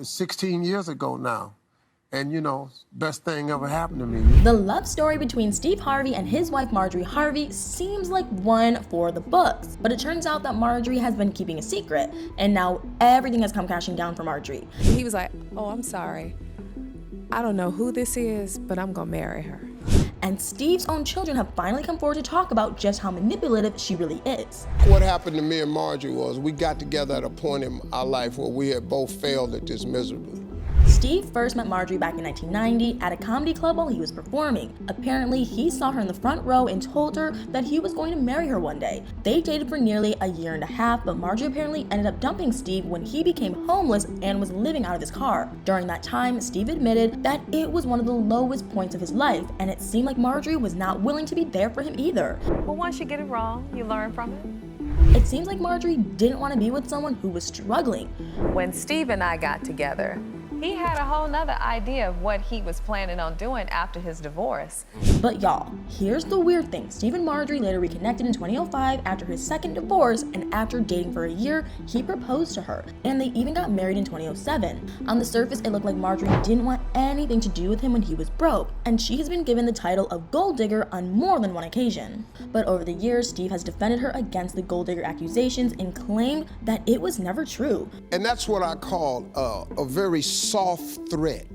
16 years ago now. And, you know, best thing ever happened to me. The love story between Steve Harvey and his wife Marjorie Harvey seems like one for the books. But it turns out that Marjorie has been keeping a secret, and now everything has come crashing down for Marjorie. He was like, oh, I'm sorry. I don't know who this is, but I'm gonna marry her. And Steve's own children have finally come forward to talk about just how manipulative she really is. What happened to me and Marjorie was we got together at a point in our life where we had both failed at this miserably. Steve first met Marjorie back in 1990 at a comedy club while he was performing. Apparently, he saw her in the front row and told her that he was going to marry her one day. They dated for nearly a year and a half, but Marjorie apparently ended up dumping Steve when he became homeless and was living out of his car. During that time, Steve admitted that it was one of the lowest points of his life, and it seemed like Marjorie was not willing to be there for him either. But once you get it wrong, you learn from it. It seems like Marjorie didn't want to be with someone who was struggling. When Steve and I got together, he had a whole nother idea of what he was planning on doing after his divorce. But y'all, here's the weird thing. Steve and Marjorie later reconnected in 2005 after his second divorce, and after dating for a year, he proposed to her, and they even got married in 2007. On the surface, it looked like Marjorie didn't want anything to do with him when he was broke, and she has been given the title of gold digger on more than one occasion. But over the years, Steve has defended her against the gold digger accusations and claimed that it was never true. And that's what I call a very soft threat.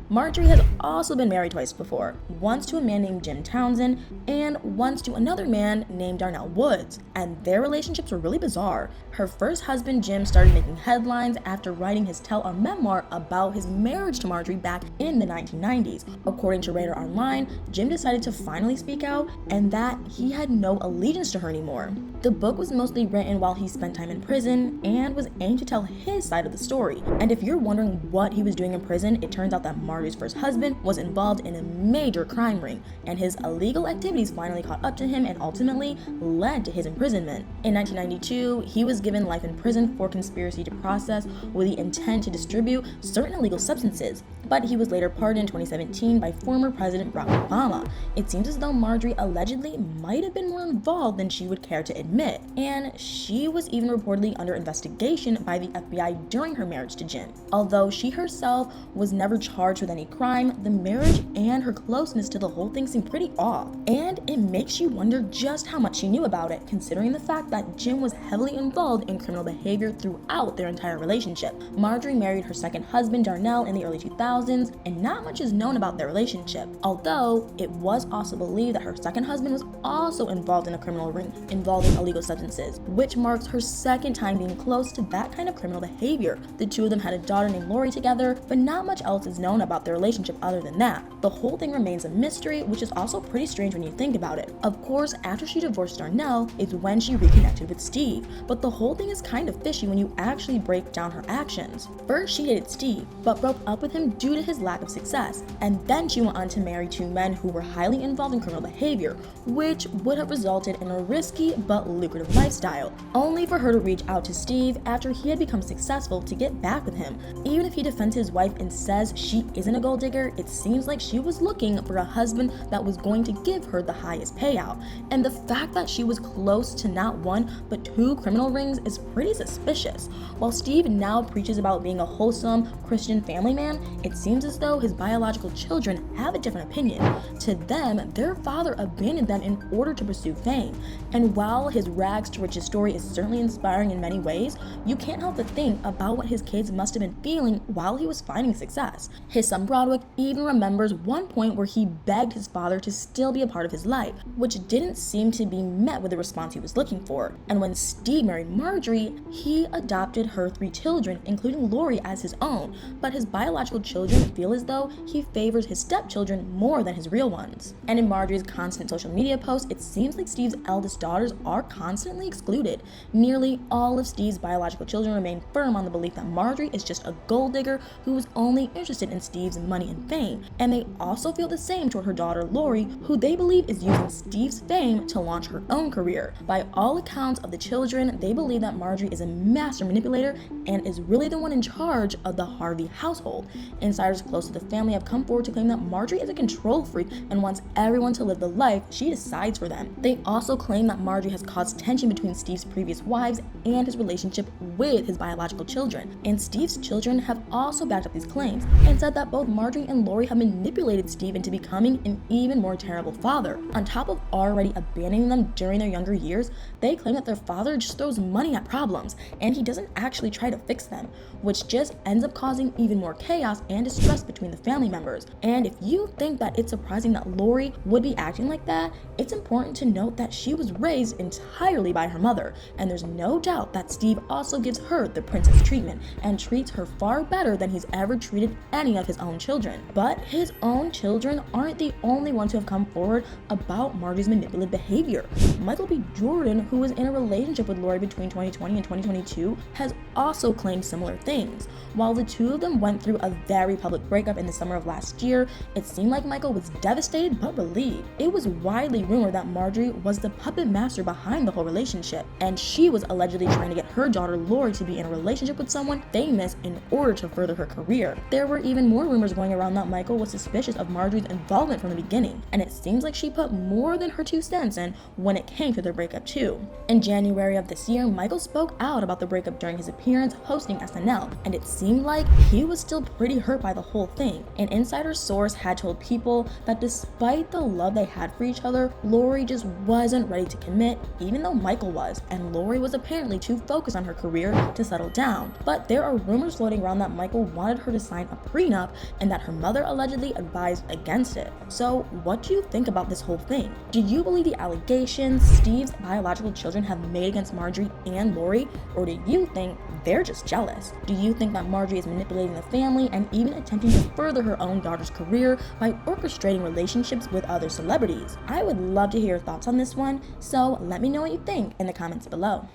Marjorie has also been married twice before, once to a man named Jim Townsend and once to another man named Darnell Woods, and their relationships were really bizarre. Her first husband, Jim, started making headlines after writing his tell-all memoir about his marriage to Marjorie back in the 1990s. According to Radar Online, Jim decided to finally speak out and that he had no allegiance to her anymore. The book was mostly written while he spent time in prison and was aimed to tell his side of the story. And if you're wondering what he was doing in prison, it turns out that Marjorie's first husband was involved in a major crime ring, and his illegal activities finally caught up to him and ultimately led to his imprisonment. In 1992, he was given life in prison for conspiracy to process with the intent to distribute certain illegal substances, but he was later pardoned in 2017 by former President Barack Obama. It seems as though Marjorie allegedly might have been more involved than she would care to admit, and she was even reportedly under investigation by the FBI during her marriage to Jim. Although she herself was never charged with any crime, the marriage and her closeness to the whole thing seemed pretty off, and it makes you wonder just how much she knew about it, considering the fact that Jim was heavily involved in criminal behavior throughout their entire relationship. Marjorie married her second husband, Darnell, in the early 2000s, and not much is known about their relationship, although it was also believed that her second husband was also involved in a criminal ring involving illegal substances, which marks her second time being close to that kind of criminal behavior. The two of them had a daughter named Lori together, but not much else is known about their relationship other than that. The whole thing remains a mystery, which is also pretty strange when you think about it. Of course, after she divorced Darnell, it's when she reconnected with Steve, but the whole thing is kind of fishy when you actually break down her actions. First, she dated Steve, but broke up with him due to his lack of success, and then she went on to marry two men who were highly involved in criminal behavior, which would have resulted in a risky but lucrative lifestyle, only for her to reach out to Steve after he had become successful to get back with him. Even if he defends his wife and says she isn't a gold digger, it seems like she was looking for a husband that was going to give her the highest payout, and the fact that she was close to not one but two criminal rings is pretty suspicious. While Steve now preaches about being a wholesome Christian family man, it seems as though his biological children have a different opinion. To them, their father abandoned them in order to pursue fame, and while his rags to riches story is certainly inspiring in many ways, you can't help but think about what his kids must have been feeling while he was finding success. His son Broderick even remembers one point where he begged his father to still be a part of his life, which didn't seem to be met with the response he was looking for. And when Steve married Marjorie, he adopted her three children, including Lori, as his own, but his biological children feel as though he favors his stepchildren more than his real ones. And in Marjorie's constant social media posts, it seems like Steve's eldest daughters are constantly excluded. Nearly all of Steve's biological children remain firm on the belief that Marjorie is just a gold digger who was only interested in Steve Steve's money and fame, and they also feel the same toward her daughter Lori, who they believe is using Steve's fame to launch her own career. By all accounts of the children, they believe that Marjorie is a master manipulator and is really the one in charge of the Harvey household. Insiders close to the family have come forward to claim that Marjorie is a control freak and wants everyone to live the life she decides for them. They also claim that Marjorie has caused tension between Steve's previous wives and his relationship with his biological children. And Steve's children have also backed up these claims and said that both Marjorie and Lori have manipulated Steve into becoming an even more terrible father. On top of already abandoning them during their younger years, they claim that their father just throws money at problems and he doesn't actually try to fix them, which just ends up causing even more chaos and distress between the family members. And if you think that it's surprising that Lori would be acting like that, it's important to note that she was raised entirely by her mother, and there's no doubt that Steve also gives her the princess treatment and treats her far better than he's ever treated any of his own children. But his own children aren't the only ones who have come forward about Marjorie's manipulative behavior. Michael B. Jordan, who was in a relationship with Lori between 2020 and 2022, has also claimed similar things. While the two of them went through a very public breakup in the summer of last year, it seemed like Michael was devastated but relieved. It was widely rumored that Marjorie was the puppet master behind the whole relationship, and she was allegedly trying to get her daughter Lori to be in a relationship with someone famous in order to further her career. There were even more rumors going around that Michael was suspicious of Marjorie's involvement from the beginning, and it seems like she put more than her 2 cents in when it came to their breakup too. In January of this year, Michael spoke out about the breakup during his appearance hosting SNL, and it seemed like he was still pretty hurt by the whole thing. An insider source had told people that despite the love they had for each other, Lori just wasn't ready to commit, even though Michael was, and Lori was apparently too focused on her career to settle down. But there are rumors floating around that Michael wanted her to sign a prenup and that her mother allegedly advised against it. So what do you think about this whole thing? Do you believe the allegations Steve's biological children have made against Marjorie and Lori, or do you think they're just jealous? Do you think that Marjorie is manipulating the family and even attempting to further her own daughter's career by orchestrating relationships with other celebrities? I would love to hear your thoughts on this one, so let me know what you think in the comments below.